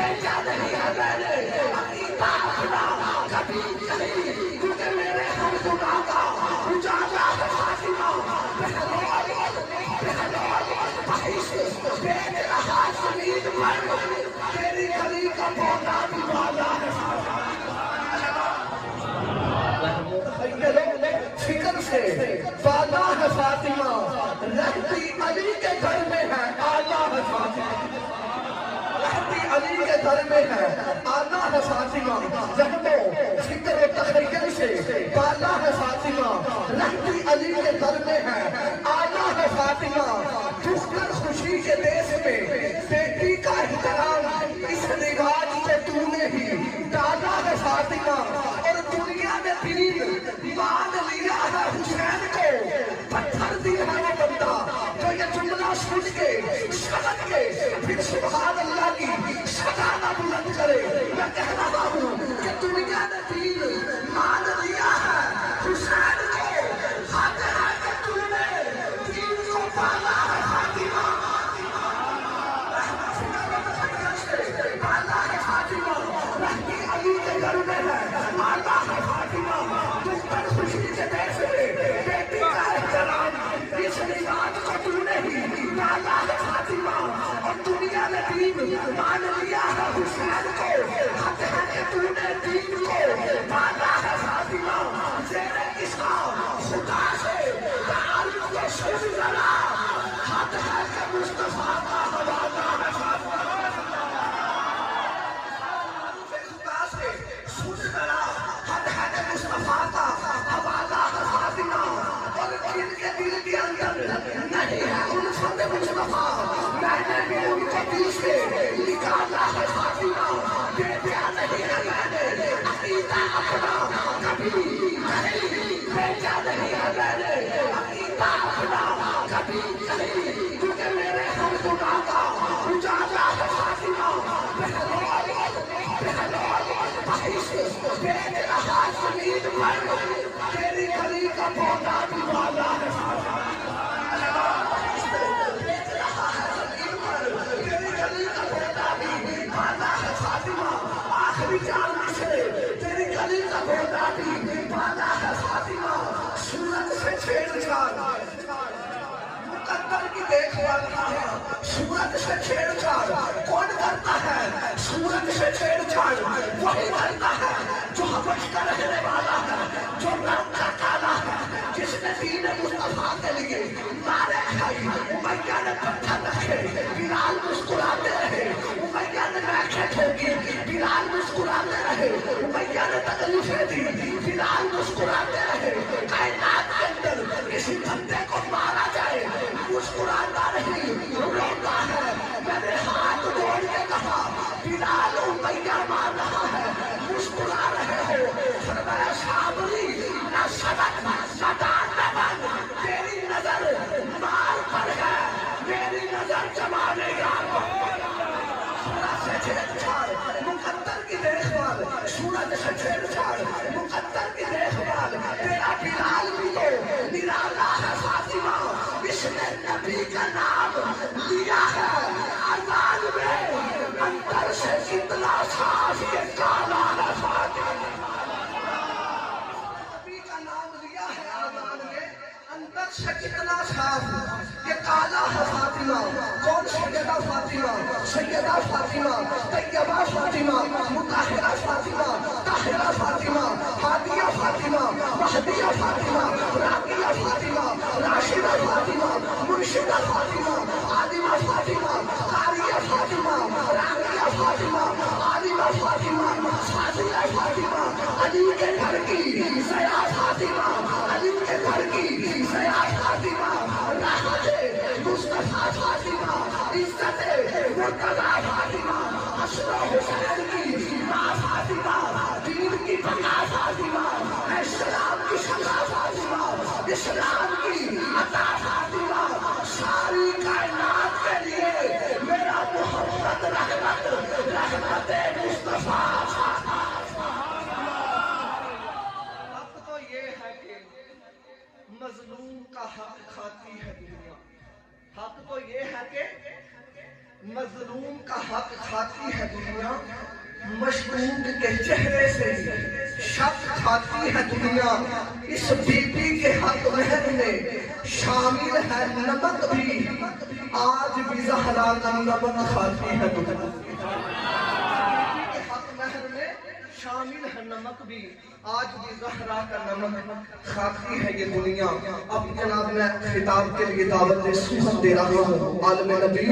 بھیجا نہیں ہے میں نے عقیدہ اپنا کبھی کہیں، کیونکہ میرے ہر گناہ کا اجالا ہے فاطمہ، بھائی سے بیٹھ رہا زمین پر، تیری گلی کا پودا بھی بالا ہے فکر سے بالا ہے فاطمہ، رہتی علی کے گھر میں ہے آلہ ہے فاطمہ، رہتی علی کے گھر میں ہے آلہ ہے فاطمہ، رحمو فکر و تخیل سے بالا ہے فاطمہ، رہتی علی کے گھر میں ہے آلہ ہے فاطمہ، دکھ کر خوشی کے دیس میں بیٹی کا احترام اس رواج سے تو نے ہی ڈالا ہے فاطمہ، اور دنیا نے دین مان لیا ہے حسین کو، پتھر دیا ہے وہ بندہ جو یہ جملہ سن کے سمجھ کے پھر سبحان اللہ کی سدانا بلند کرے۔ میں کہہ رہا ہوں کہ دنیا نے دین مان لیا ہے حسین کو، حق ہے کہ تو نے دین کو پالا ہے فاطمہ، پالا ہے فاطمہ، رہتی علی کے گھر میں ہے آلہ ہے فاطمہ، دکھ پر خوشی کے دیس میں بیٹی کا احترام اس رواج کو تو نے ہی ڈالا ہے فاطمہ، اور دنیا نے دین مان لیا ہے حسین کو، حق ہے کہ تو نے دین کو پالا ہے فاطمہ، زیر کسا خدا سے تعلق کو سن ذرا، حق ہے کہ مصطفیٰ کا حوالہ ہے فاطمہ، خدا سے سن ذرا، حق ہے کہ مصطفیٰ کا حوالہ ہے فاطمہ، اور جن کے دل کے اندر نہیں ہے الفت مصطفیٰ، میں نے بھی ان کو دل سے نکالا ہے فاطمہ، بھیجا نہیں ہے میں نے عقیدہ اپنا کبھی کہیں، بھیجا نہیں ہے میں نے عقیدہ اپنا کبھی کہیں، کیونکہ میرے ہر گناہ کا اجالا ہے فاطمہ، بھائی سے بیٹھ رہا زمین پر، تیری گلی کا پودا بھی بالا ہے فاطمہ، بیٹھ رہا ہے زمین پر، تیری گلی کا پودا بھی بالا ہے فاطمہ، آخری جان سے تیری گلی کا پودا بھی بالا ہے فاطمہ، سورت سے چھیڑ چھاڑ مقدر کی دیکھ بھال ہے، سورت سے چھیڑ چھاڑ کون کرتا ہے؟ سورت سے چھیڑ چھاڑ وہی کرتا ہے جو حبش کا رہنے والا ہے، جو رنگ کا کالا ہے، جس نے دین مصطفیٰ کے لیے نعرے کھائی، امیہ نے پتھر رکھے، بلال مسکراتے رہے، امیہ نے میخیں ٹھوکی، بلال مسکراتے رہے، امیہ نے تکلیفیں دی، بلال مسکراتے رہے، کائنات کے اندر کسی بندے کو مارا جائے مسکراتا نہیں روتا ہے، میں نے ہاتھ جوڑ کے کہا بلال امیہ مار رہا ہے مسکرا رہے ہو، فرمایا صابری نہ صدق نہ دان نہ بن، تیری نظر مال پر ہے، میری نظر جمانے یار سورت سے چھیڑ چھاڑ مقدر کی دیکھ بھال، سورت سے چھیڑ چھاڑ مقدر کی دیکھ بھال، تیرا بلال بھی تو نرالا ہے فاطمہ، اس نے نبی کا نام لیا ہے اذان میں، اندر سے کتنا صاف یہ کالا ہے فاطمہ، نبی کا نام لیا ہے اذان میں، اندر سے کتنا صاف یہ کالا ہے فاطمہ، کون سیدہ فاطمہ؟ سیدہ فاطمہ، طیبہ فاطمہ، مطہرہ فاطمہ، طاہرہ فاطمہ، ہادیہ فاطمہ، مہدیہ فاطمہ، راقیہ فاطمہ، راشدہ فاطمہ، مرشدہ فاطمہ، عالمہ فاطمہ، قاریہ فاطمہ، راقیہ فاطمہ، عالمہ فاطمہ، فاضلہ فاطمہ، علی کے گھر کی سیاح فاطمہ، علی کے گھر کی سیاح فاطمہ، راحت مصطفیٰ فاطمہ، عزت مرتضیٰ فاطمہ، حسن حسین کی ماں فاطمہ، دین کی بقا فاطمہ، اسلام کی شفا فاطمہ، اسلام کی عطا فاطمہ، ساری کائنات کے لیے میرا محمد رحمت مصطفیٰ فاطمہ۔ اب تو یہ ہے کہ مظلوم کا حق کھاتی ہے دنیا، حق تو یہ ہے کہ مظلوم کا حق کھاتی ہے دنیا، مشکوک کے چہرے سے شک کھاتی ہے دنیا، اس بی بی کے حق مہر میں شامل ہے نمک بھی، آج بھی زہرا کا نمک کھاتی ہے دنیا۔ حق مہر میں شامل ہے نمک بھی، آج بھی زہرا کا نمک کھاتی ہے یہ دنیا۔ اب جناب میں خطاب کے لیے دعوت سخن دے رہا ہوں عالم نبی